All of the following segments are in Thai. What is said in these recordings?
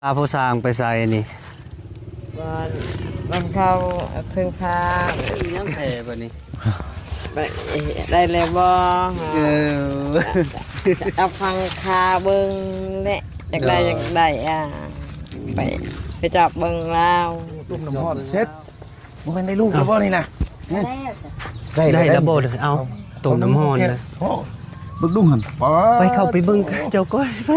พาผู้สร้างไปใส่นี่วันเข้าถึงพายังแผ่บ่นี่ได้เลยบ่เออเอาฟังคาเบิ่งแหละอยากได้ไปจับเบิ่งแล้วลูกน้ำฮอดเช็ดบ่แม่นได้ลูกแล้วบ่นี่นะได้แล้วบ่เอาต้มน้ำฮ้อนเลยโอ้บึกดุ้งหั่นไปเข้าไปเบิ่งเจ้าก้อยไป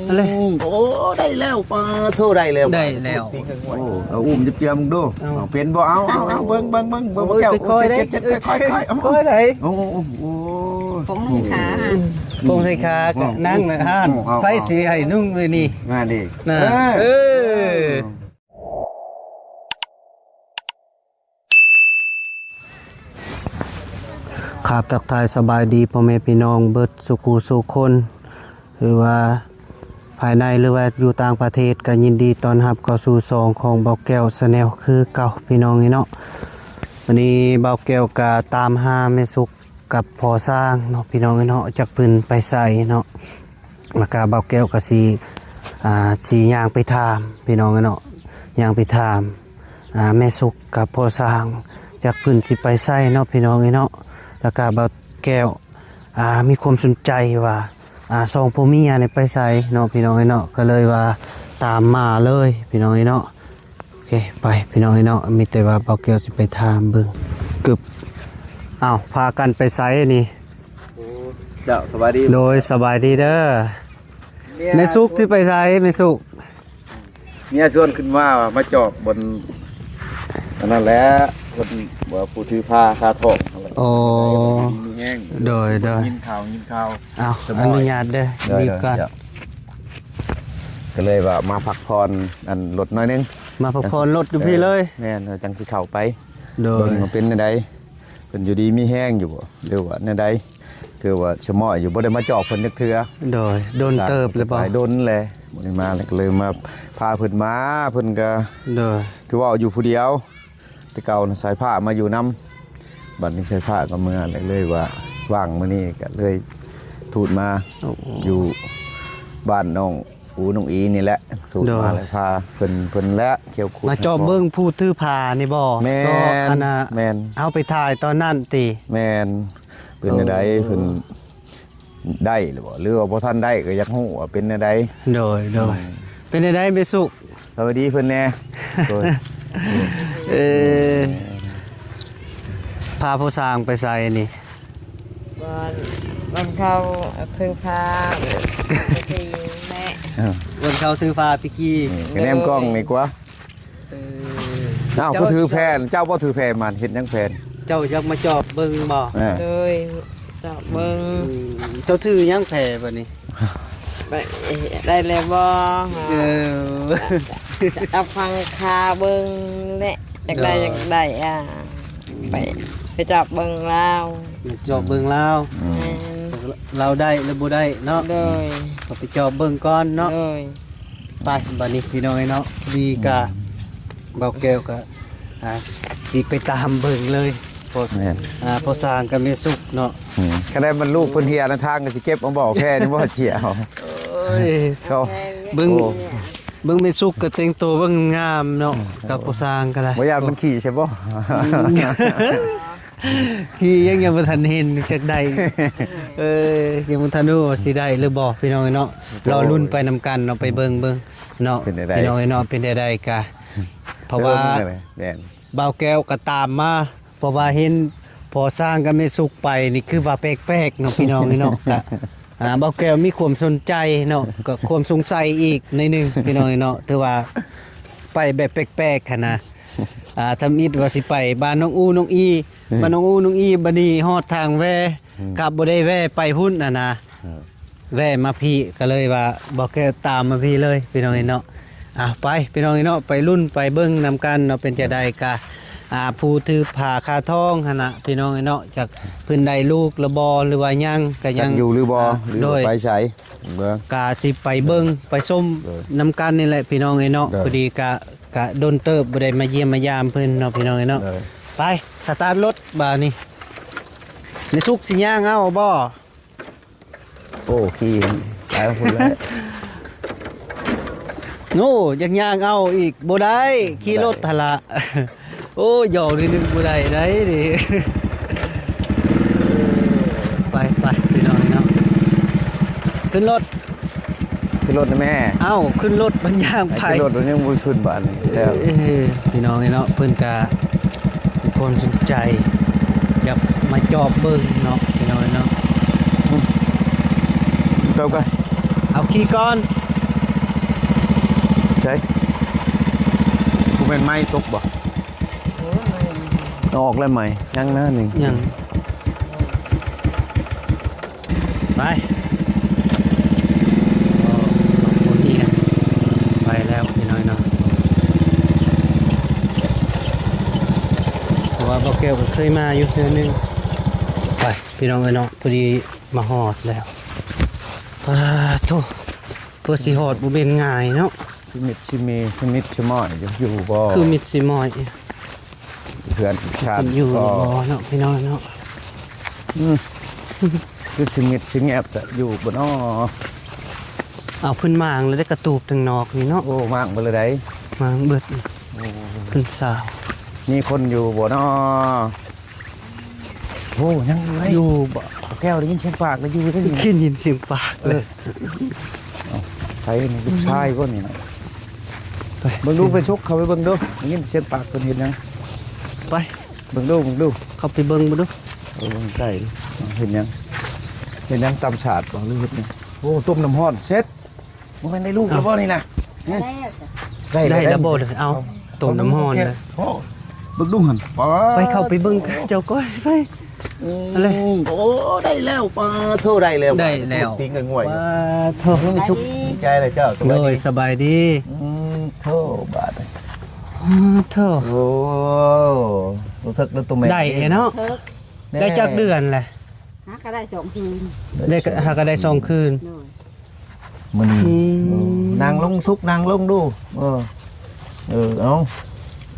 อะไรโอ้ได้แล้วปลาโทได้แล้วได้แล้วโอ้เอาอุ้มเจียมึงดูเป็นบ่เอาเบิ่งแก้วค่อยได้ค่อยค่อยได้โอ้ผมให้ขาปงใส่ขาก็นั่งนะฮานไฟสิให้นุ่งเลยนี่มาดินะครับทักทายสบายดีพ่อแม่พี่น้องเบิดสุกูสุคนหรือว่าภายในหรือว่าอยู่ต่างประเทศก็ยินดีต้อนรับเข้าสู่ซองของเบาแก้วชาแนลคือเก่าพี่น้องนี่เนาะวันนี้เบาแก้วก็ตามหาแม่สุกกับพอสร้างเนาะพี่น้องนี่เนาะจักปืนไปใส่เนาะแล้วก็เบาแก้วก็สีย่างไปถามพี่น้องนี่เนาะย่างไปถามแม่สุกกับพอสร้างจักปืนสิไปใส่เนาะพี่น้องนี่เนาะแล้วก็เบาแก้วมีความสนใจว่าซองพ่อเมียเนี่ยไปใส่เนาะพี่น้องเนาะก็เลยว่าตามมาเลยพี่น้องเนาะโอเคไปพี่น้องเนาะมีแต่ว่าเบาเกียวสิไปถามเบิ่งกึบพากันไปใส่นี่เจ้าสบายดีโดยสบายดีเด้อแม่สุกสิไปใส่แม่สุกเมียชวนขึ้นมาจอบบนนั่นแหละคนบ่ผู้ถือผ้าคาทองโอ้มีแห้งโดยกินข้าวอนุญาตเด้อรีบก่อนก็เลยว่ามาพักผ่อนอันรถน้อยนึงมาพักผ่อนรถอยู่พี่เลยแม่นจังสิเข้าไปโดยมันเป็นในใดเพิ่นอยู่ดีมีแห้งอยู่บ่หรือว่าในใดคือว่าชะม้อยอยู่บ่ได้มาจอกเพิ่นนึกเทื่อโดยโดนเติบเลยบ่โดนแหละบ่ได้มาก็เลยมาพาเพิ่นมาเพิ่นก็โดยคือว่าอยู่ผู้เดียวแต่เก่าสายผ้ามาอยู่นำบัดนี้สายผ้าก็เมื่อเลยว่าว่างมื้อนี้ก็เลยทูดมาอยู่บ้านน้องน้องอีนี่แหละทูดมาเลยพาเพิ่นและเกี่ยวขุดมาจอบเบิ่งผู้ถือผ้านี่บ่ก็อันน่ะแม่นเอาไปถ่ายตอนนั้นติแม่นเป็นใดเพิ่นได้หรือบ่หรือว่าบ่ทันได้ก็อยากฮู้ว่าเป็นใดโดยเป็นใดเบสุสวัสดีเพิ่นแน่พาผู้สร้างไปใส่นี่วันเข้าถึงพาตีแม่วันเข้าถือผ้าตะกี้กระแนมกล้องนี่กว่าผู้ถือแผ่นเจ้าบ่ถือแผ่นมันเฮ็ดยังแผ่นเจ้าอยากมาจอบเบิ่งบ่เลยจับเบิ่งเจ้าถือยังแผ่บัดนี้ได้เลยบ่เอาฟังคาเบิ่งแหละอยากได้ไปจับเบิ่งแล้วจอบเบิ่งแล้วเราได้หรือบ่ได้เนาะเลยก็ไปจอบเบิ่งก่อนเนาะไปบัดนี้พี่น้องเนาะดีกะเบาแก้วก็สิไปตามเบิ่งเลยพอสร้างก็มีสุกเนาะก็ได้มันลูกเพิ่นเฮียในทางก็สิเก็บเอาบ่แค่นี่บ่เจียวเขาเบิ่งมีสุกก็แต่งตัวเบิ่งงามเนาะกับพอสร้างก็ได้บ่อยากมันขี่ใช่บ่ขี่ยังบ่ทันเห็นจักได้ยังบ่ทันรู้ว่าสิได้หรือบ่พี่น้องเนาะรอลุ้นไปนำกันเนาะไปเบิ่งเนาะพี่น้องเนาะเป็นได้กะเพราะว่าเบาแก้วก็ตามมาเพราะว่าเห็นพอสร้างก็ไม่สุกไปนี่คือว่าแปลกๆเนาะพี่น้องเนาะก็เบาแก้วมีความสนใจเนาะก็ความสงสัยอีกในนึงพี่น้องเนาะถือว่าไปแบบแปลกๆค่ะนะทำอิดว่าสิไปบ้านน้องน้องอีบ้านน้องน้องอีบัดนี้ฮอดทางแวกับบ่ได้แวไปพุ่นนะแวมาพี่ก็เลยว่าบอกแกตามมาพี่เลยพี่น้องเนาะไปพี่น้องเนาะไปรุ่นไปเบิ้งนำกันเนาะเป็นจะได้กะผู้ถือผ่าคาทองหั่นน่ะพี่น้องเนาะจากพื้นใดลูกระบอหรือว่ายังก็ยังอยู่หรือบ่หรือไปใช้กะสิไปเบิ้งไปส้มนำกันนี่แหละพี่น้องเนาะพอดีกะโดนเติบบ่ได้มาเยี่ยมมายามเพิ่นเนาะพี่น้องเนาะไปสตาร์ทรถบ่านี่ในสุกสิย่างเอาบ่โอ้ขี่หลายคนแล้ว โน่ยังย่างเอาอีกบ่ได้ขี่รถทะละ โอ้ยอกนิดนึงบ่ได้ได้ดิ ไปพี่น้องเนาะขึ้นรถ ขึ้นรถนะแม่ เอ้าขึ้นรถมันย่างไป ขึ้นรถมันยังบ่ขึ้นบ้านนี่แล้ว พี่น้องเนาะเพิ่นก็มีคนสนใจอยากมาจอบเบิ่งเนาะพี่น้องเนาะ เข้าไป เอาขี่ก่อน ใช่กูเป็นไม้ตกบ่เอาออกแล้วไหมยังหน้าหนึ่ง ยังไปสองคนนี้กันไปแล้วพี่น้อยเนาะเพราะว่าบ่แก้วก็เคยมาอยู่เทื่อนึงไปพี่น้องเนาะพอดีมาฮอดแล้วโธ่เพื่อสิฮอดบ่เป็นง่ายเนาะ ชิมิดชิเมสมิดชะม้อยอยู่บ่ คือมิดสิมอย เพื่อนชาติ อยู่ ก็ บ่เนาะพี่น้องเนาะ คือสมิดชิงแอบจะอยู่บนอ้อ เอาขึ้นมางแล้วได้กระตูบทางนอกนี่เนาะ โอ้มากไปเลยได้ มางเบิดขึ้นสาว มีคนอยู่บนอ้อโอ้ยังไง อยู่บ่ แก้วได้ยินเสียงปากแล้วอยู่ได้ยังไง กินยินเสียงปากเลย ใช่ลูกชายก็นี่นะเบิ่งดูไปชกเขาไปเบิ่งดูได้ยินเสียงปากคนเห็นยัง ไป เบิ่งดู เข้าไปเบิ่งบ่ดู เบิ่งใกล้เห็นยังตำฉาดบ่หรือเฮ็ดนี่โอ้ต้มน้ำร้อนเสร็จบ่แม่นได้ลูกแล้วบ่นี่นะ ได้แล้วบ่เลยเอาต้มน้ำร้อนเลย โอ้เบิ่งดูหั่น ไปเข้าไปเบิ่งเจ้าก้อยไป อะไร โอ้ได้แล้วปลาเท่าได้แล้ว ได้แล้ว ทิ้งกันง่วย ว้าโถ ไม่ชุบดีใจเลยเจ้า โดยสบายดี เท่าบาท โถ โอ้รู้สึกแล้วตัวแม่ ได้เนาะ เทิก ได้จักเดือนแหละ หาก็ได้สองคืน ได้หาก็ได้2คืน โดย มัน อืม นางลงซุกนางลงดูเอา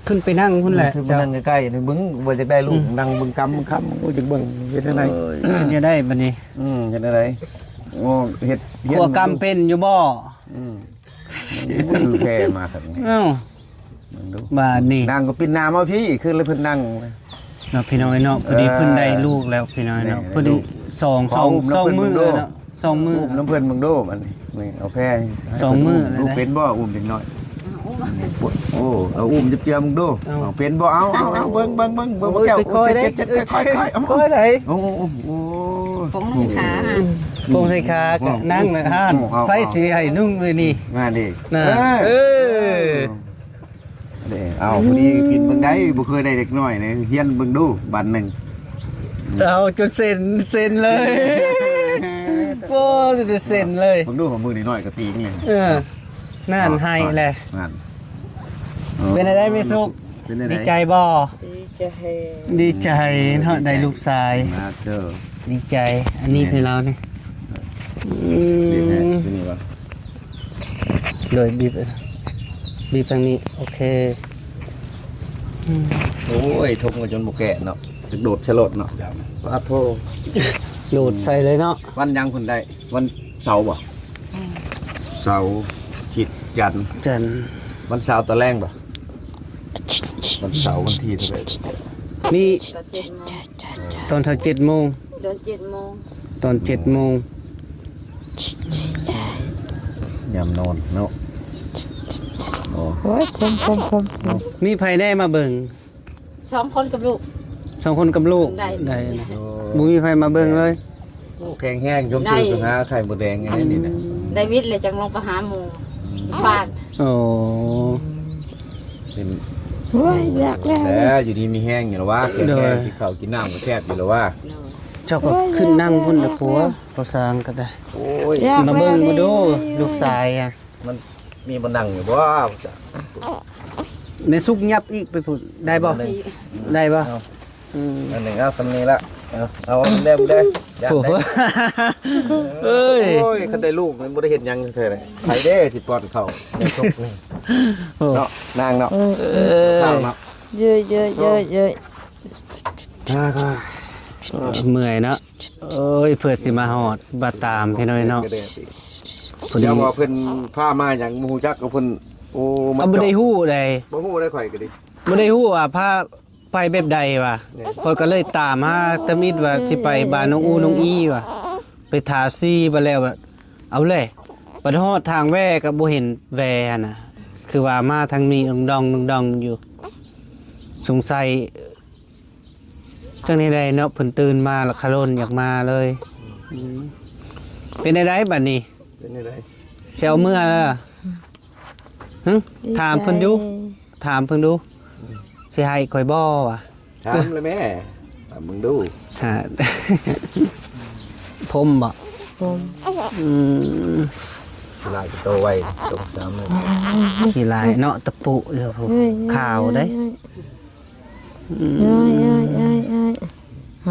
ขึ้นไปนั่งพุ่นแหละ คือมัน เจ้า นั่งใกล้ๆนี่บึ้งว่าจะได้ลูกนั่งบึ้งกำค้ำโอ้จะเบิ่งเฮ็ดอะไร จะได้บัดนี้ เฮ็ดอะไรโอ้เฮ็ด ขัวกำเป็นอยู่บ่ ถือแพรมาครับ เอ้าบ้านนี่ นางก็ปิดน้ำเอาพี่คือเลยเพิ่นนั่ง เนาะพี่น้อยเนาะพอดีเพิ่นได้ลูกแล้วพี่น้อยเนาะพอดีสองมื้อแล้วเนาะ2มื้อ น้ำเพิ่นมึงดูมันนี่เอาแพร สองมื้อแล้วนะ ลูกเป็นบ่อุ้มเด็กน้อยโอ้เอาอุ้มจับเจียมึงดูเอาเป็นบ่เอาเบิ่งแก้ว ค่อยๆได้ ค่อยๆเอา ค่อยๆได้ โอ้โห ผมให้ขา ปงใส่ขาก็นั่งนะฮะไฟสิให้นุ่งเลยนี่ มาดิ น่ะเด้เอาพอดีกินเบิ่งได้บ่เคยได้เด็กน้อยเลยเฮียนเบิ่งดูบัดหนึง เอาจนเซ็นเลยโอ้จะเซ็นเลย เบิ่งดูของมือน้อยก็ตีงเลย นั่นให้แหละ นั่น เป็นอะไรไม่สุก เป็นอะไร ดีใจบ่ ดีจะให้ ดีใจเนาะได้ลูกชาย มาเจอ ดีใจ อันนี้คือเรานี่ ดีแท้ที่นี่วะ โดยบีบทางนี้โอเค โอ้ยทงกันจนบ่แก่เนาะถึงโดดฉลดเนาะว่าโท โหลดใส่เลยเนาะ วันยังเพิ่นได้วันเสาร์บ่เสาร์อาทิตย์จันทร์ จัน วันเสาร์ตะแรงบ่วันเสาร์วันที่เท่าไหร่ นี่ ตอน7 โมง ตอน7 โมง ตอน7 โมง ยามนอนเนาะโอ้ โอ้ยผม มีไผได้มาเบิ่ง 2 คนกับลูก 2 คนกับลูก ได้ ได้บ่มีไผมาเบิ่งเลย แข็งแห้งยมซื้อไปหาไข่มดแดงอย่างนี้นี่นะ ได้วิทย์เลยจังลงไปหาหมู่บ้าน โอ้ เป็น โอ้ยอยากแล้ว แล้วอยู่ดีมีแห้งอยู่แล้วว่าแข็งแห้งกินข้าวกินน้ำก็แซ่บอยู่แล้วว่า เจ้าก็ขึ้นนั่งพุ่นน่ะผัวพอสร้างก็ได้ โอ้ย มาเบิ่งมาดูลูกชายอ่ะ มันมีบ่นั่งอยู่บ่ ในสุกยับอีกไปพุ่นได้บ่ได้บ่ อันหนึ่งเอาสำนีละเอาเล่มได้ยัน โอ้โห ได้ เอ้ย โอ้ยคันได้ลูกมันบ่ได้เห็นหยังเท่าไหร่ไผเด้สิป้อนข้าวในทุกนี่ โอ้ เนาะนางเนาะ ข้าวเนาะ เยอะ เมื่อยเนาะเอ้ยเพื่อสิมาฮอดบ่ตามพี่น้อยเนาะ พอดี เดี๋ยวว่าเพิ่นพามาหยังบ่ฮู้จักก็เพิ่นโอ้มัน เอาบ่ได้ฮู้ใด บ่ฮู้ได้ข่อยก็ดิ บ่ได้ฮู้ว่าพาไปแบบใดว่ะข้อยก็เลยตามหาตะมิดว่าสิไปบ้านน้องอูน้องอีว่ะไปทาซี่บ่แล้วว่าเอาเลยบัดฮอดทางแว่ก็บ่เห็นแว่น่ะคือว่ามาทางนี้ดองๆอยู่สงสัยจังได๋เนาะเพิ่นตื่นมาแล้วคาร่นอยากมาเลยเป็นได้บัดนี้ เป็นจังได๋ เซลเมื่อแล้วหึถามเพิ่นดูถามเพิ่นดูสิให้ข่อยบ่วะ ถามเลยแม่ถามมึงดู ฮะ ผมบ่ ผม อืม ลายก็โตไว2-3มื้อ ขี้ลายเนาะตะปุเด้อผมข่าวได้อืม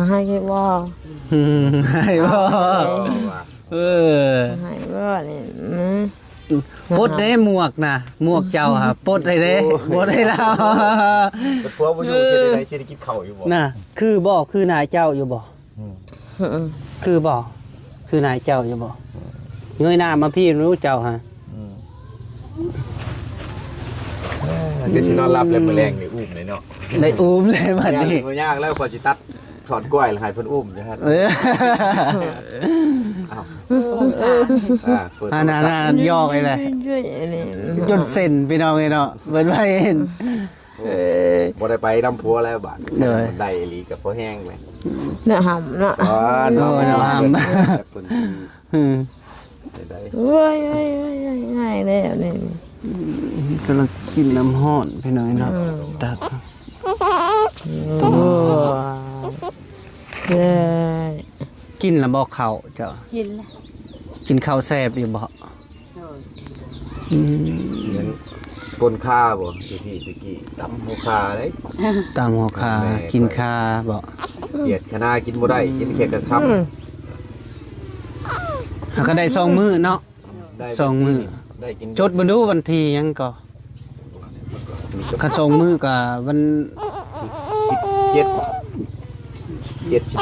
ให้บ่ ให้บ่เออ ให้บ่นี่นะ ปลดได้หมวกน่ะหมวกเจ้าฮะปลดได้เด้ปลดได้แล้ว แต่ผัวบ่อยู่สิได้สิได้กินข้าวอยู่บ่ น่ะคือบ่คือนายเจ้าอยู่บ่คือบ่คือนายเจ้าอยู่บ่เงยหน้ามาพี่รู้เจ้าฮะ เดี๋ยวสินอนหลับแล้วมื้อแรงนี่อุ้มเลยเนาะ ได้อุ้มเลยบัดนี้ บ่ยากแล้วพอสิตัดถอนกล้วยแล้วให้เพิ่นอุ้มนะฮะ เออ อ้าว เปิด อันนั้นยอกเลยแหละ ช่วยนี่ จนเส้นพี่น้องเลยเนาะเบิ่นไว้เห็น บ่ได้ไปนำผัวแล้วบาด เด้อ ได้อีหลีกับพอแห้งเลย น่ะหำน่ะ อ๋อ โอ้ยน้องหำ แต่เพิ่นสิ อืม ได้ เว้ยให้แล้วนี่ กำลังกินน้ำห้อนพี่น้องเนาะ อืม ตัก โอ้เลย กินแล้วบ่ข้าวเจ้า กินแล้ว กินข้าวแซ่บอยู่บ่ โดย อืม เหมือนปนคาบ่ที่พี่ตะกี้ตำหัวคาเด้ ตามหัวคากินคาบ่ เกลียดคณะกินบ่ได้กินแค่กระคับ แล้วก็ได้สองมื้อเนาะ ได้ สองมื้อ ได้กิน จดบ่ดูวันที่หยังก็คันสองมื้อก็วัน 17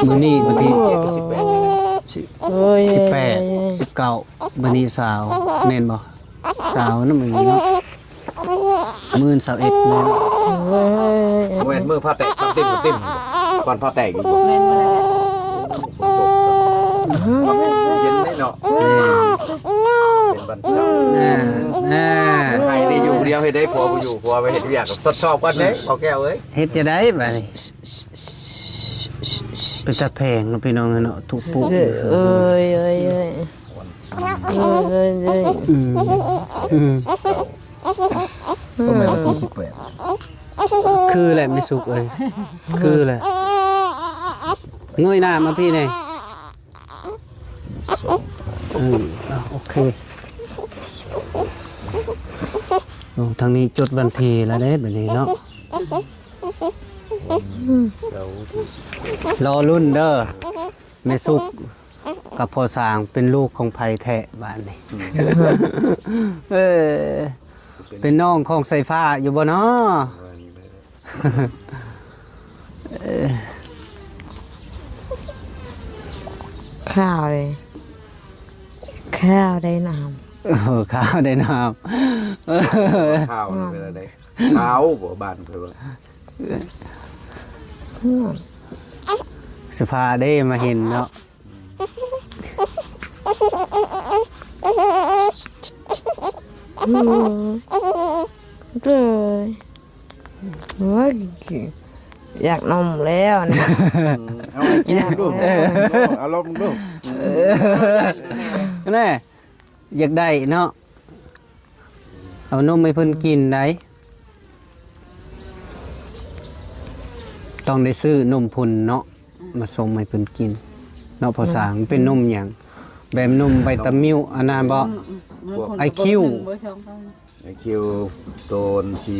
มื้อนี้วันที่ 18 โอ้ย 18 19มื้อนี้20แม่นบ่20นำมื้อนี้เนาะมื้อ21แม่น แม่นมือผ้าแตกติ้มก่อนผ้าแตกอยู่บ่ แม่นบ่ได้ เย็นได้เนาะเป็นบันเช้าให้ได้อยู่เดียวให้ได้ผัวบ่อยู่ผัวไปเฮ็ดเวียกทดสอบก่อนเด้เอาแก้วเอ้ย เฮ็ดจะได้บัดนี้เป็นตาแพงเนาะพี่น้องเนาะทุกปุ๊ เอ้ยอืมอืม ก็แม่นวันที่18 คือแหละไม่สุกเลยคือแหละเงยหน้ามาพี่หน่อยโอเคโอ้ทางนี้จดบันทีแล้วเด้แบบนี้เนาะรอรุ่นเด้อไม่สุกกับพอสร้างเป็นลูกของไผ่แทะบ้านนี้เออเป็นน้องของไฟฟ้าอยู่บ่เนาะ ข้าวเลยข้าวได้น้ ข้าวได้น้ำ ข้าวนี่เป็นอะไรข้าวบ่บ้านเพิ่นว่า ำ สภาได้มาเห็นเนาะ เลยว่าอยากนมแล้วนะ เอากินดูเอาลองดู แน่อยากได้เนาะเอานมให้เพิ่นกินได้ต้องได้ซื้อนมพุ่นเนาะมาส่งให้เพิ่นกินเนาะพอสร้างเป็นนมหยังแบบนมไวตามิลอันนั้นบ่ ไอคิว เบอร์สองเขา ไอคิวโตนชี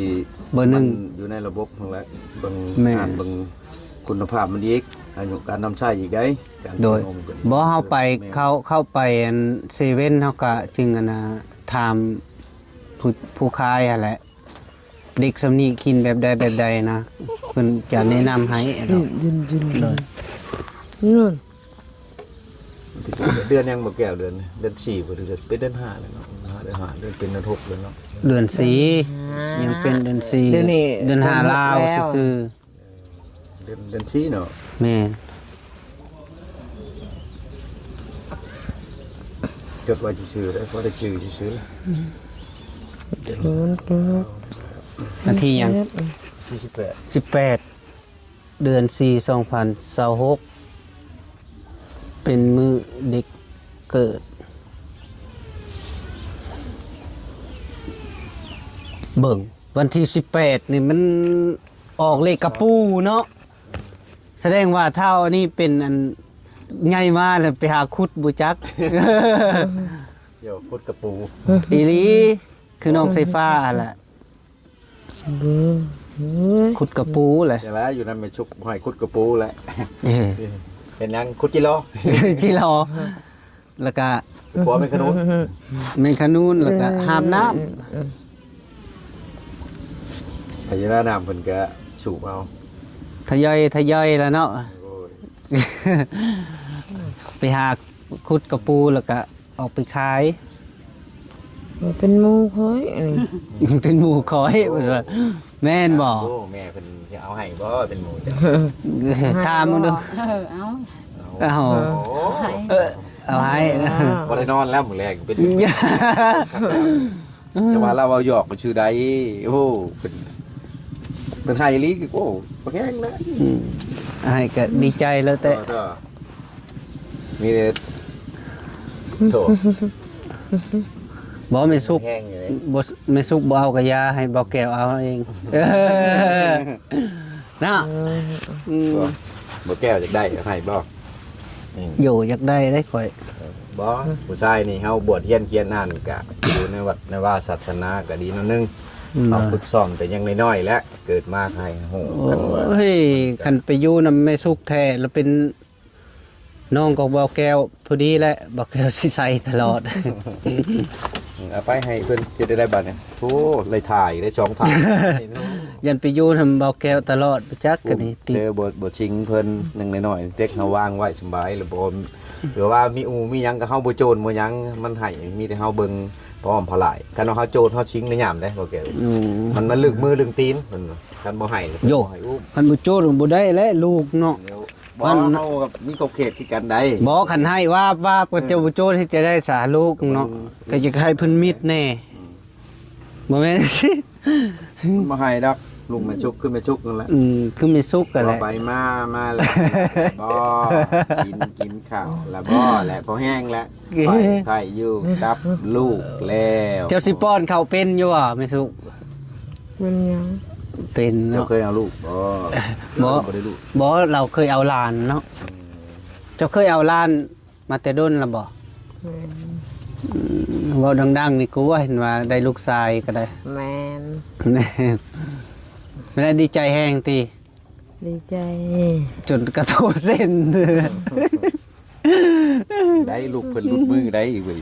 เบอร์หนึ่ง มันอยู่ในระบบทั้งหลายเบิ่ง แม่ อ่านเบิ่งคุณภาพมันอีกอายุการนำใช้อีกได้การ โดย ใช้นมก็ดี บ่เฮาไป แม่ เข้าไปอันเซเว่นเฮาก็จึงอันน่ะถามผู้ขายอะแหละเด็กสำนี้กินแบบใดนะเพิ่นจะแนะนำให้ดอก ยืน เลย นู่น เดือนยังบ่แก้วเดือน4บ่เดือนเป็นเดือน5แล้วเนาะเดือน5เดือนเป็นเดือน6แล้วเนาะ เดือนสี่ยังเป็นเดือนสี่ เดือนนี้ เดือนห้าลาวซื่อ เดือน4เนาะ ๆแม่น จดไว้ซื่อๆได้พอได้ชื่อซื่อ วันที่ยัง 48 18 เดือน4 2026เป็นมื้อเด็กเกิดเบิ่งวันที่18นี่มันออกเลขกระปูเนาะแสดงว่าเท่านี้เป็นอันใหญ่มาแล้วไปหาคุดบุจัก เดี๋ยวพุดกระปู อีหลีคือน้องไฟฟ้าล่ะคุดกระปูเลย เดี๋ยวแล้วอยู่นั่นไปชุกหอยคุดกระปูแหละ เออ เห็นยังคุดกิโล จิรอแล้วก็ ผัวเป็นขนุน เมนคานูนแล้วก็หาบน้ พญานาน้ำเพิ่นก็สูบเอา ำทยอยแล้วเนาะ โอ้ย ไปหาคุดกระปูแล้วก็ออกไปขาย เป็นหมูค่อยอันนี้ เป็นหมูคอยว่าแม่นบอก โอ้แม่เพิ่นจะเอาให้บ่เป็นหมูจ้ะ ถามมึงดู เอา เอา โอ้ เอาให้ บ่ได้นอนแล้วมื้อแรกเป็นแต่ว่าเราเอาหยอกก็ชื่อใดโอ้เป็นไฮลีกโอ้บ่แข็งนะ ให้ก็ดีใจแล้วแต่ ก็มีแต่โถ บ่ไม่สุก แห้งอยู่เลย บ่ไม่สุกบ่เอากระยาให้บ่แก้วเอาเองนะอืม บ่แก้วจะได้ให้บ่ อยู่อยากได้ได้ข่อย บ่ผู้ชายนี่เฮาบวชเฮียนเคียนนั่นก็อยู่ในวัดในว่าศาสนาก็ดีนั่นนึงเราฝึกซ้อมแต่ยังน้อยๆแล้วเกิดมาให้โหกันว่า โอ้ยคันไปอยู่นำแม่สุกแท้แล้วเป็นน้องของบ่าวแก้วพอดีแหละบ่าวแก้วสิใส่ตลอด เอาไปให้เพิ่นจะได้บัดเนี่ยโธ่เลยถ่ายได้2ถ่าย ยันไปอยู่นำบ่าวแก้วตลอดบ่จักกันนี่ติ เจอบทชิงเพิ่นนึงน้อยๆเต็กเฮาวางไว้สบายแล้วบ่หรือว่ามีมีหยังก็เฮาบ่โจรบ่หยังมันให้มีแต่เฮาเบิ่งพร้อมพลายคันว่าเฮาโจรเฮาชิงในยามได้บ่แก่ อืม มันลึกมือลึกตีนเพิ่นคันบ่ให้เลย โย่ ให้อุ้ม คันบ่โจรบ่ได้และลูกเนาะ เดี๋ยวบ่เฮากับมีกบเขตคือกันได้ บ่คันให้วาบก็จะบ่โจรที่จะได้สาลูกเนาะก็จะให้เพิ่นมิดแน่บ่แม่น บ่ให้ดอกลุงแม่ชุกขึ้นแม่ชุกนั่นแหละ คือไม่สุกกันแหละ ไปมาแล้วบ่กินข้าวแล้วบ่แหละพอแห้งแล้วไปไข่อยู่กับลูกแล้ว เจ้าสิป้อนข้าวเป็นอยู่อ่ะไม่สุก มันยัง เป็น เจ้า เนาะ เคยเอาลูกบ่ได้ลูก บ่เราเคยเอาหลานเนาะเจ้าเคยเอาหลานมาแต่ด้นแล้วบ่เว้าดังๆนี่กูว่าเห็นว่าได้ลูกชายก็ได้ แมน ไม่ได้ดีใจแห้งตี ดีใจ จนกระโถเส้น ได้ลูกเพิ่นลุดมือได้อีกเว้ย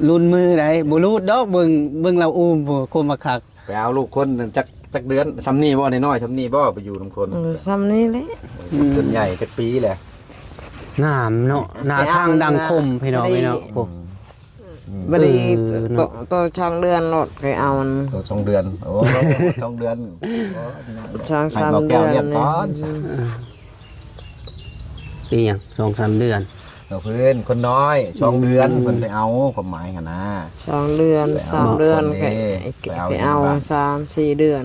รุ่นมือได้บ่รูดดอกเบิ่งเราอุ้มบ่คนมาคัก ไปเอาลูกคนนึงจักเดือนซ้ำนี่บ่น้อยๆซ้ำนี่บ่ไปอยู่นํคน ซ้ำนี้แหละ จนใหญ่จักปีแหละ งามเนาะหน้าทางดังคมพี่น้องพี่น้องโอ้ บดี เนาะ ตัวช่องเดือนรถเคยเอามัน ตัว2เดือนโอ้2เดือน ช่อง ให้ สาม บอกแก้ เดื ว อน เรียกก่อน ปีหยัง 2-3 เดือน เราเพิ่นคนน้อย2เดือนเพิ่นไปเอาความหมายหั่นนะ ช่องเดือน3 เดือน ไป ไป เอา เอา ไปเอา 3-4 เดือน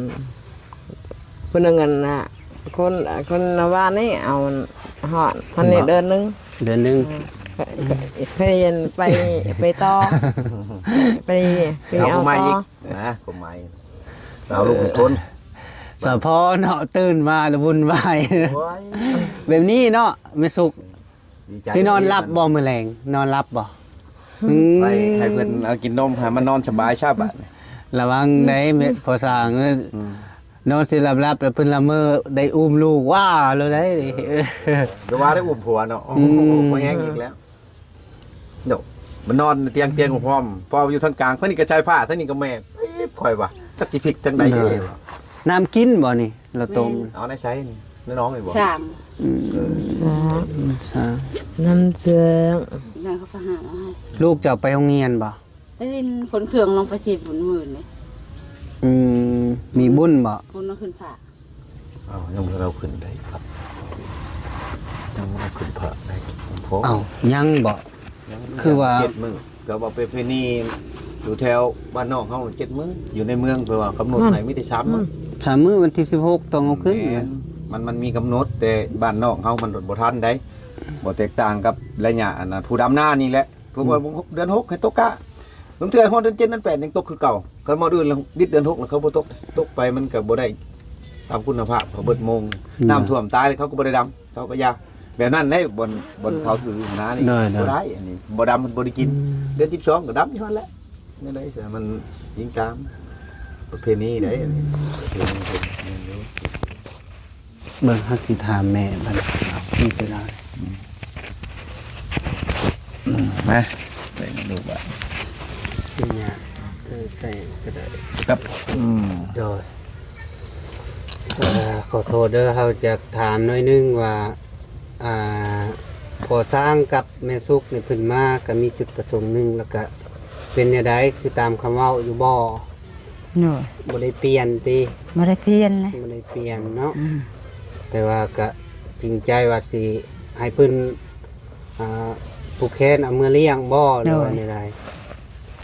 คนหนึ่งกันนะคนว่านี่เอาหอดมันนี่เดือนนึง เดือนหนึง ไปเย็นไปต่อไปเอาค เอา วามหมาย ต่ อี อก นะความหมายเอาลูกเป็นคน สะพอเนาะตื่นมาแล้ววุ่นวาย โอ้ย แบบนี้เนาะไม่สุก ดีใจ สินอนหลับบ่มื้อแลงนอนหลับบ่อืม ไปให้เพิ่นเอากินนมให้มันนอนสบายชาบัด ระวังได้พอสร้างนอนสิหลับแล้วเพิ่นละเมอได้อุ้มลูกว้าแล้วได้ เดี๋ยวว่าได้อุ้มผัวเนาะโอ้โหบ่แห้งอีกแล้วเดี๋ยวมันนอนเตียงของพ่อมพ่ออยู่ทางกลางเพิ่นนี่ก็ชายผ้าทั้งนี้ก็แม่ข่อยว่าจักสิพลิกทางใดเด้ น้ำกินบ่นี่เราต้ม เอาในไสนี่ น้องอีกบ่ สาม น้ำเจือง นั่นเขาฝากหามาให้ ลูกจะไปโรงเรียนบ่ ได้ยินผลเครื่องลงไปฉีดผลหมื่นเลย อืมมีบุญบ่ คนต้องขึ้นฝาก อ้าวยังเราขึ้นได้ครับยังเราขึ้นพระได้ผมพอ เอ้ายังบ่คือว่า 7 มื้อก็ว่าไปนี่อยู่แถวบ้านนอกเฮา7 มื้ออยู่ในเมืองเพิ่นว่ากำหนดให้มีแต่3 มื้อ ชามื้อวันที่16ต้องเอาขึ้น มันมีกำหนดแต่บ้านนอกเฮามันบ่ทันได้บ่แตกต่างกับระยะอันนั้นผู้ดำหน้านี่แหละเพิ่นว่าเดือน6ให้ตกกะบางเทื่อฮอดเดือน7เดือน8ยังตกคือเก่าคันบ่อื่นแล้วบิดเดือน6แล้วเขาบ่ตกไปมันก็บ่ได้ตามคุณภาพเขาเบิดโมงน้ำท่วมตายเขาก็บ่ได้ดำเขาก็ยาแบบนั้นได้บนเขาถือหน้านี่บ่ได้อันนี้บ่ดำมันบ่ได้กินเดือน12ก็ดำอยู่หั่นแหละนี่ได้ซะมันยิงตามประเพณีได้อันนี้ประเพณีเพิ่นอยู่ เบิ่งเฮาสิถามแม่บัดนี้ไปได้ มาใส่ดูบ่ เนี่ยใส่ก็ได้ กับโดยขอโทษเด้อเขาจะถามหน่อยนึงว่าก่อสร้างกับแม่ซุกในพื้นมาก็มีจุดประสงค์หนึงแล้วก็เป็นแนวใดคือตามคำเว้าอยู่บ่ หน่อย บ่ได้เปลี่ยนติ ไม่ได้เปลี่ยนเลย บ่ได้เปลี่ยนเนาะแต่ว่าก็จริงใจว่าสิให้เพิ่นผูกแขนเอามือเลี้ยงบ่หรือว่าใด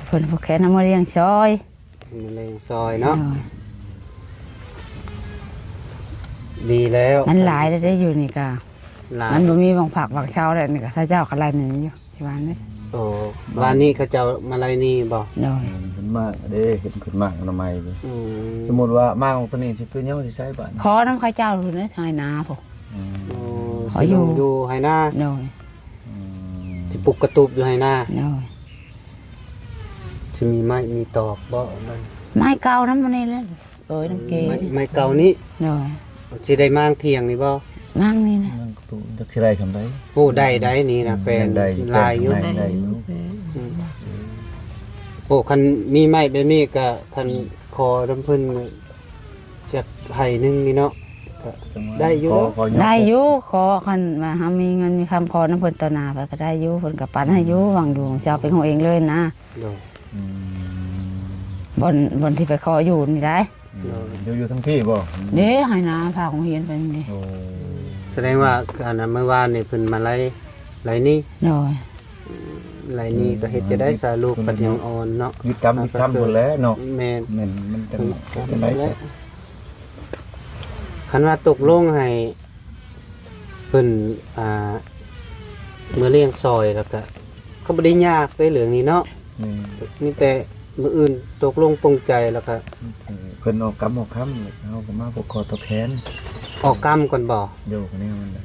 เพิ่นผูกแขนเอามาเลี้ยงซอย ๆมือเลี้ยงซอยเนาะดีแล้ว มันหลายได้อยู่นี่ก็ หลาย มันบ่มีบางผักบางเช้าเลยนี่ก็ถ้าเจ้าก็ไล่หนึ่งอยู่ที่บ้านนี่ โอ้บ้านนี้เขาเจ้ามาลัยนี่บ่ หน่อย ขึ้นมากเด้เห็นขึ้นมากอนามัยเลย อืม สมมุติว่ามากของตัวนี้สิเป็นยังสิใช้บ้าน ขอน้ำข้าเจ้าดูนะทายนาพวก โอ้ ขออยู่ สิลงอยู่ไหหน้า หน่อย สิปลุกกระตุบอยู่ไหหน้า หน่อย สิมีไม้มีตอกบ่มัน ไม้เก่าน้ำมันนี่เลยน้ำเก ไม้เก่านี้ หน่อย สิได้มางเที่ยงนี่บ่ มั่งนี่นะ นั่นก็ตู้จักสิได้ทำได้ โอ้ได้นี่นะเป็น ได้ ลายอยู่ ได้อยู่ โอ้คันมีไม้แบบนี้ก็คันคอน้ำเพิ่นจักไห้หนึงนี่เนาะก็ได้อยู่ ขอยก ได้อยู่ขอคันมาหามีเงินมีคำขอน้ำเพิ่นต่อหน้าไปก็ได้อยู่เพิ่นกับปันให้อยู่หวังอยู่เจ้าเป็นของเองเลยนะ โดย อืม บนที่ไปขออยู่นี่ได้ อยู่ทั้งพี่บ่ เด้ให้นาพาของเฮียนไปนี่ โอ้ แสดงว่าอันนั้นเมื่อวานนี่เพิ่นมาไล่นี่ หน่อย ไล่นี่ก็เฮ็ดจะได้สาลูกปัญญาอ่อนเนาะ ยึดกรรมหมดแล้วเนาะ แม่น มันจะได้เสร็จ คันว่าตกลงให้เพิ่นเมื่อเลี้ยงซอยแล้วก็เขาบ่ได้ยากในเรื่องนี้เนาะมีแต่มื้ออื่นตกลงปรงใจแล้วก็ เพิ่นออกกรรมออกคำเฮาก็มาปกครองตะแคน ออกกรรมก่อนบ่ โยกนี่มันได้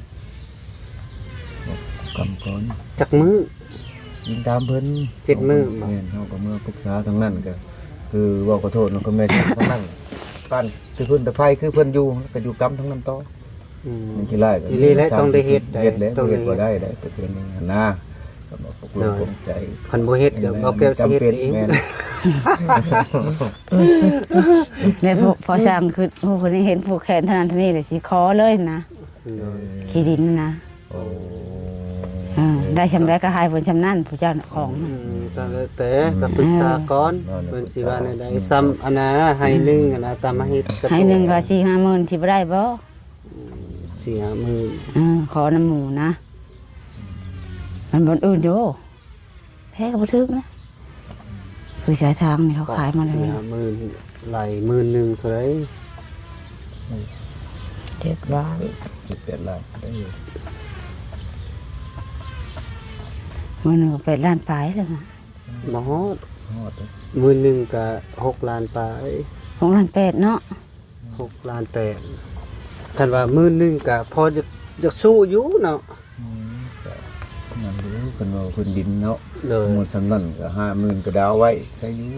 ออกกรรมก่อน จักมื้อ ยิงตามเพิ่น 7 มื้อบ่ แม่นเฮาก็เมื่อปรึกษาทางนั้นก็คือเว้าขอโทษมันก็แม่นทางนั้นการคือเพิ่นตะไผคือเพิ่นอยู่ก็อยู่กรรมทั้งนั้นต่อ อืม มันกี่ไร่ก็ อีหลีแล้วต้องได้เฮ็ด เฮ็ดแล้ว ต้องได้ เฮ็ดบ่ได้แต่เป็นนี่นะก็บอกปกลงปลงใจ คันบ่เฮ็ดก็บ่แก้วสิเฮ็ดเอง แม่น แล้วพอช่างคือผู้คนนี้เห็นผู้แขนเท่านั้นเท่านี้เลยสิขอเลยนะขี้ดินนะ โอ้ ได้ชำได้ก็ให้ผลชำนั่นผู้เจ้าของ ก็แล้วแต่ก็ปรึกษาก่อนเพิ่นสิว่าแนวใดซ้ำอันน่ะให้หนึงอันน่ะตามมาเฮ็ดกับ ให้หนึ่งก็4-5 หมื่นสิบ่ได้บ่ 4-5มื้อ ขอน้ำหมูนะมันบนอื่นอยู่แพ้ก็บ่ถึกนะคือสายทางนี่เขาขายมาเลย 4-5มื้อไหลมื้อนึงเท่าไหร่ 7 บาท 18ล้านได้อยู่ มื้อนึงก็8 ล้านปลายแล้วนะ บ่ฮอด ฮอดเลย มื้อนึงก็6ล้านปลาย 6 ล้าน 8เนาะ 6ล้าน8คันว่ามื้อนึงก็พอจะสู้อยู่เนาะ ก็นั่นรู้เพิ่นว่าเพิ่นดินเนาะ เลย หมดสำนั้นก็50,000ก็ดาวไว้ใช้อยู่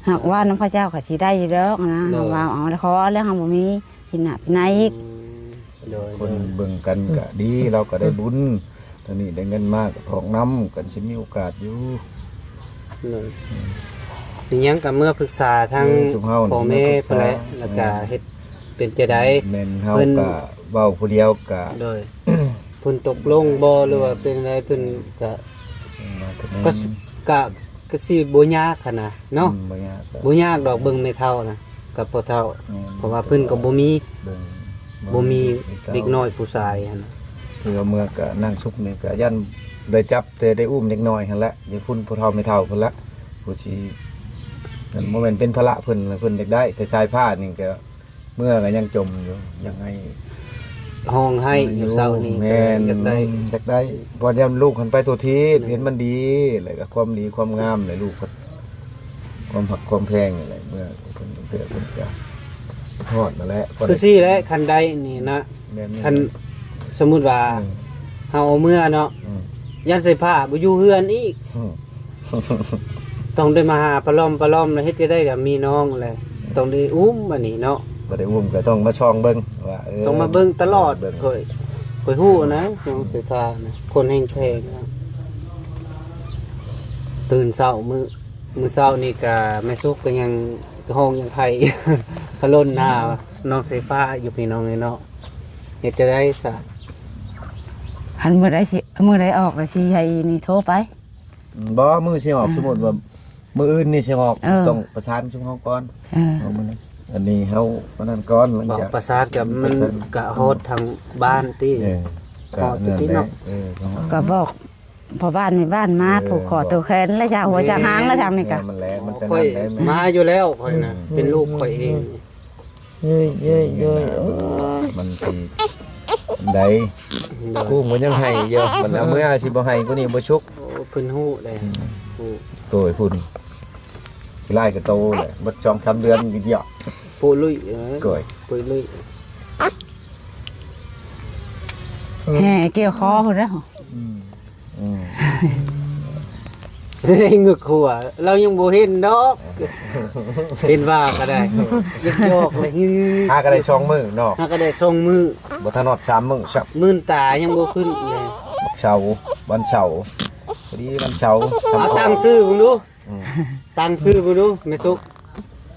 หากว่าน้ำพระเจ้าก็สิได้อยู่ดอกนะเฮาว่าเอาแล้วขอแล้วเฮาบ่มีพินาพินัยอีก โดย คนเบิ่งกันก็ดีเราก็ได้บุญตอนนี้ได้เงินมากก็ทองน้ำกันสิมีโอกาสอยู่ เลยนี่ยังก็เมื่อปรึกษาทาง ชุมเฮา พ่อแม่เพิ่นแหละแล้วก็เฮ็ดเป็นจะได้ แม่นเฮา เพิ่น ก็ เว้าผู้เดียวก็ โดย เพิ่นตกลงบ่หรือว่าเป็นอะไรเพิ่นก็ มาถึง ก็ก็ก็สิบ่ยากหันน่ะเนาะ บ่ยาก บ่ยากดอกเบิ่งแม่เฒ่านะกับพ่อเฒ่าเพราะว่าเพิ่นก็บ่มี เบิ่ง บ่มีเด็กน้อยผู้ชายหั่นน่ะ คือว่าเมื่อก็นั่งซุกนี่ก็ยันได้จับแต่ได้อุ้มเด็กน้อยหั่นละอย่าพุ่นผู้เฒ่าไม่เฒ่าเพิ่นละผู้สินั่นบ่แม่นเป็นภาระเพิ่นเพิ่นเด็กได้แต่ชายผ้านี่ก็เมื่อก็ยังจมอยู่ยังให้ ห้องให้อยู่เช้านี้ แม่น อยากได้ อยากได้พอยามลูกหันไปตัวทีเห็นมันดีแล้วก็ความดีความงามเลยลูกเพิ่นความหักความแพงนี่แหละเมื่อเพิ่นเตือเพิ่นก็ทอดมาแล้ว คือสิแหละคันใดนี่นะ แบบนี้ คันสมมุติว่าเฮาเอาเมื่อเนาะ อืม ยันใส่ผ้าบ่อยู่เฮือนอีก อืม ต้องได้มาหาปลาล้อมแล้วเฮ็ดจะได้ก็มีน้องแหละต้องได้อุ้มอันนี้เนาะ บ่ได้อุ้มก็ต้องมาช่องเบิ่งว่าต้องมาเบิ่งตลอด เบิ่ง ค่อยฮู้นะน้องใส่ผ้านะคนแห่งแพงนะตื่นเช้ามื้อเช้านี่ก็แม่สุกก็ยังห้องยังไผ ขะล้นหน้าน้องใส่ฟ้าอยู่พี่น้องเนาะเฮ็ดจะได้ซะ หันเมื่อใดออกแล้วสิให้นี่โทรไป บ่มือสิออกสมมุติว่ามื้ออื่นนี่สิออก เออ ต้องประสานชุมเฮาก่อน เออ เอามื้อนั้นอันนี้เฮาวันนั้นก่อนหลัง บอก จาก ประสาทกับมันกะโฮดทางบ้านติ ก็นั่นแหละก็ ก็บอกพอบ้านมีบ้านมาผูกคอตัวแขนแล้วจะหัวจะหางแล้วทางนี่ก็ มันแหละมันแต่ ค่อ นั่ ย นได้ มาอยู่แล้วค่อยนะเป็นลูกค่อยเอง เย้ยมันสิได้คู่มันยังให้เยอะมันเอามื้อสิบ่ให้กูนี่บ่ชุก โอ้เพิ่นฮู้เลยฮู้ โตยพุ่นไล่ก็โตเลยบ่2-3เดือนอีกเดียว ปูลุย ก้อย ปูลุย แห่เกี่ยวคอพุ่นแล้ว อืม ได้งึกหัวเรายังบ่เห็นดอกเห็นว่าก็ได้ยักยอกเลย หาก็ได้2มื้อเนาะ หาก็ได้ส่งมือ บ่ทันฮอด3มื้อซับ มื่นตายังบ่ขึ้นเลย บักเช้าวันเช้าพอดีวันเช้า เอาตั้งชื่อบ่ดูตั้งชื่อบ่ดูแม่สุก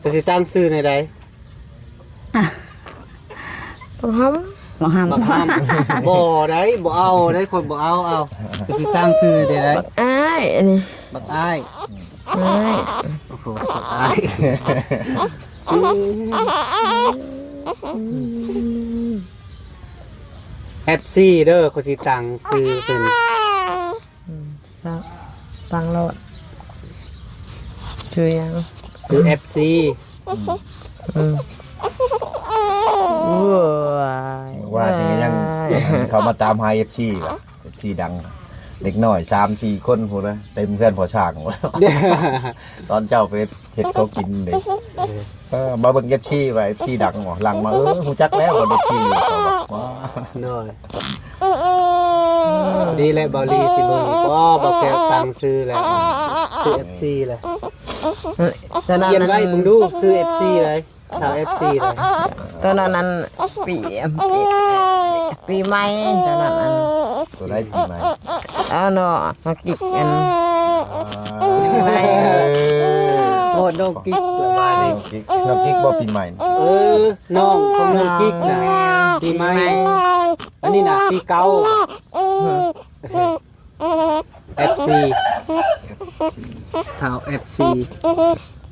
จะสิตั้งชื่อในใด บ่ฮ้ม บ่ห้าม บักห้ามบ่ได้บ่เอาได้คนบ่เอาจะสิตั้งชื่อได้ได อ้ายอันนี้ บักอ้าย อ้าย โอ้โหบักอ้าย FC เด้อเขาสิตั้งชื่อเพิ่น ครับฟังโลดชื่อยัง ชื่อ FC ว่านี่ยังเขามาตามหา FC ว่ะ FC ดังเด็กน้อย 3-4 คนพูดนะเต็มเพื่อนพอช่างหมดตอนเจ้าไปเฮ็ดเขากินเด็กมาเบิ่ง FC ว่า FC ดังบ่หลังมาฮู้จักแล้วว่า FC เขาบอกว่า น้อยดีแล้วบอลีสิเบิ่งบ่แก้วตั้งชื่อแล้วชื่อ FC แล้ว ตอนนั้น เขียนไว้มึงดูชื่อ FC เลยทาง FC เลย ตอนนั้นปีใหม่ตอนนั้น ตัวได้ปีใหม่ เอาเนาะมากิกกัน โหดน้องกิ๊กละบาดนี้ น้องกิ๊กบ่ปีใหม่ น้องของน้องกิ๊กน่ะปีใหม่อันนี้น่ะปีเก่า FC เท่า FC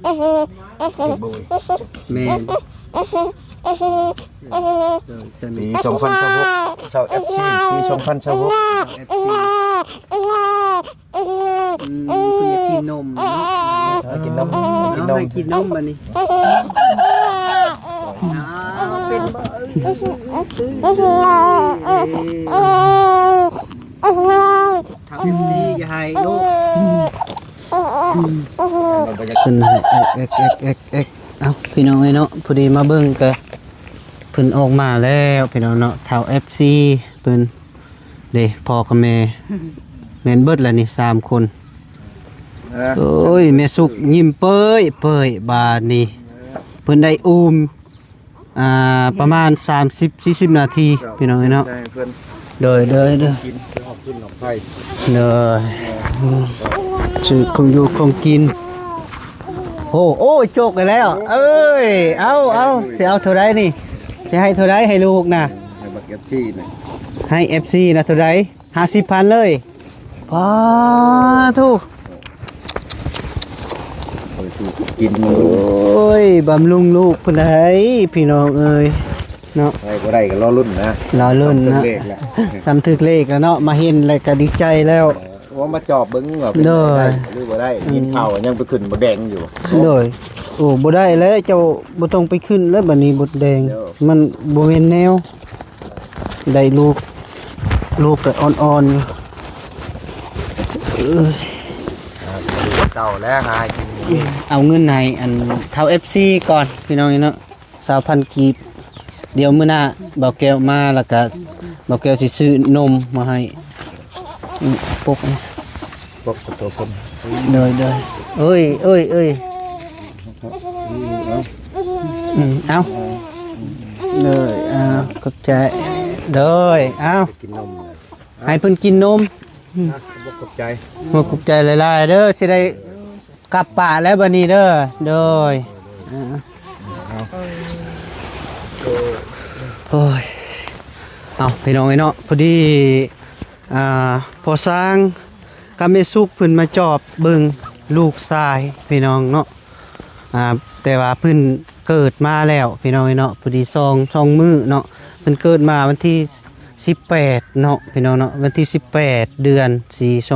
เด็กบ่ย แม่นส ปี นิท 2026ชาว FC ปี2026 FC คุณอยากกินนมเนาะ กินนม น้องให้กินนมบัดนี้เป็นบ่ทำ FC อย่าให้ลูก มันก็จะ เพิ่นเอ้าพี่น้องเอ้ยเนาะพอดีมาเบิ่งก็เพิ่นออกมาแล้วพี่น้องเนาะเท่า FC เพิ่นเด้พ่อกับแม่แม่นเบิดแล้วนี่3คนโอ้ยแม่สุกยิ้มเป้ยบาดนี้เพิ่นได้อุ้มประมาณ30-40 นาทีพี่น้องเอ้ยเนาะ เพิ่น เด้อ กินออกกินออกไผ เด้อชื่อคงอยู่คงกินโอ้ยโจกไปแล้วเอ้ยเอาสิเอาเท่าไรนี่สิให้เท่าไรให้ลูกนะ ให้บัก กับชี้น่ะ ให้ FC นะเท่าใด50,000เลยป้าทุก โอ้ยสิกิน โอ้ยบำรุงลูกเพิ่นได้พี่น้องเอ้ยเนาะ ได้บ่ได้ก็รอรุ่นนะ รอลุ้นนะ เลขแหละ สำถึกเลขแล้วเนาะมาเห็นแล้วก็ดีใจแล้ว ว่ามาจอบเบิ่งว่าเป็น โดย ได้หรือบ่ได้ยินเผายังไปขึ้นบ่แดงอยู่ โดยโอ้บ่ได้แล้วเจ้าบ่ต้องไปขึ้นแล้วบัดนี้บดแดง เดี๋ยว มันบ่แม่นแนวได้ลูกก็อ่อนๆอยู่เอ้ย เก่าแล้วหากิน เอาเงินให้อันเท่า FC ก่อนพี่น้องเนาะ20,000กีบเดี๋ยวมื้อหน้าบ่าวแก้วมาแล้วก็บ่าวแก้วสิซื้อนมมาให้ปกนี่ พวกตัวคน เดยเอ้ยเอาเดยขอบใจเดยเอา กินนมนะ ให้เพิ่นกินนม บ่ขอบใจ มาขอบใจหลายๆเด้อสิได้กลับป่าแล้วบัดนี้เด้อเดยโอ้ยเอาพี่น้องไอ้เนาะพอดีพอสร้างกำเมสุกเพิ่นมาจอบเบิ่งลูกชายพี่น้องเนาะแต่ว่าเพิ่นเกิดมาแล้วพี่น้องเนาะพอดีสองมื้อเนาะเพิ่นเกิดมาวันที่18เนาะพี่น้องเนาะวันที่18เดือน4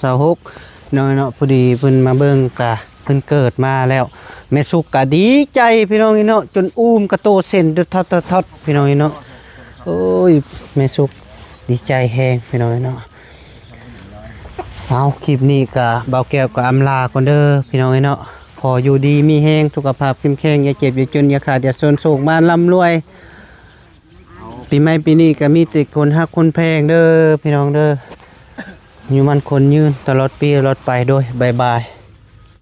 2026น้อยเนาะพอดีเพิ่นมาเบิ่งกะเพิ่นเกิดมาแล้วแม่สุกก็ดีใจพี่น้องเนาะจนอุ้มกระโตเส้นดทอดพี่น้องเนาะโอ้ยแม่สุกดีใจแฮงพี่น้องเนาะเอาคลิปนี้ก็บ่าวแก้วก็อำลาก่อนเด้อพี่น้องเนาะขออยู่ดีมีแฮงสุขภาพเข้มแข็งอย่าเจ็บอย่าจนอย่าขาดอย่าโซนโศกบ้านร่ำรวยปีใหม่ปีนี้ก็มีแต่คนฮักคนแพงเด้อพี่น้องเด้ออยู่มันคนยืนตลอดปีตลอดไปโดยบายบาย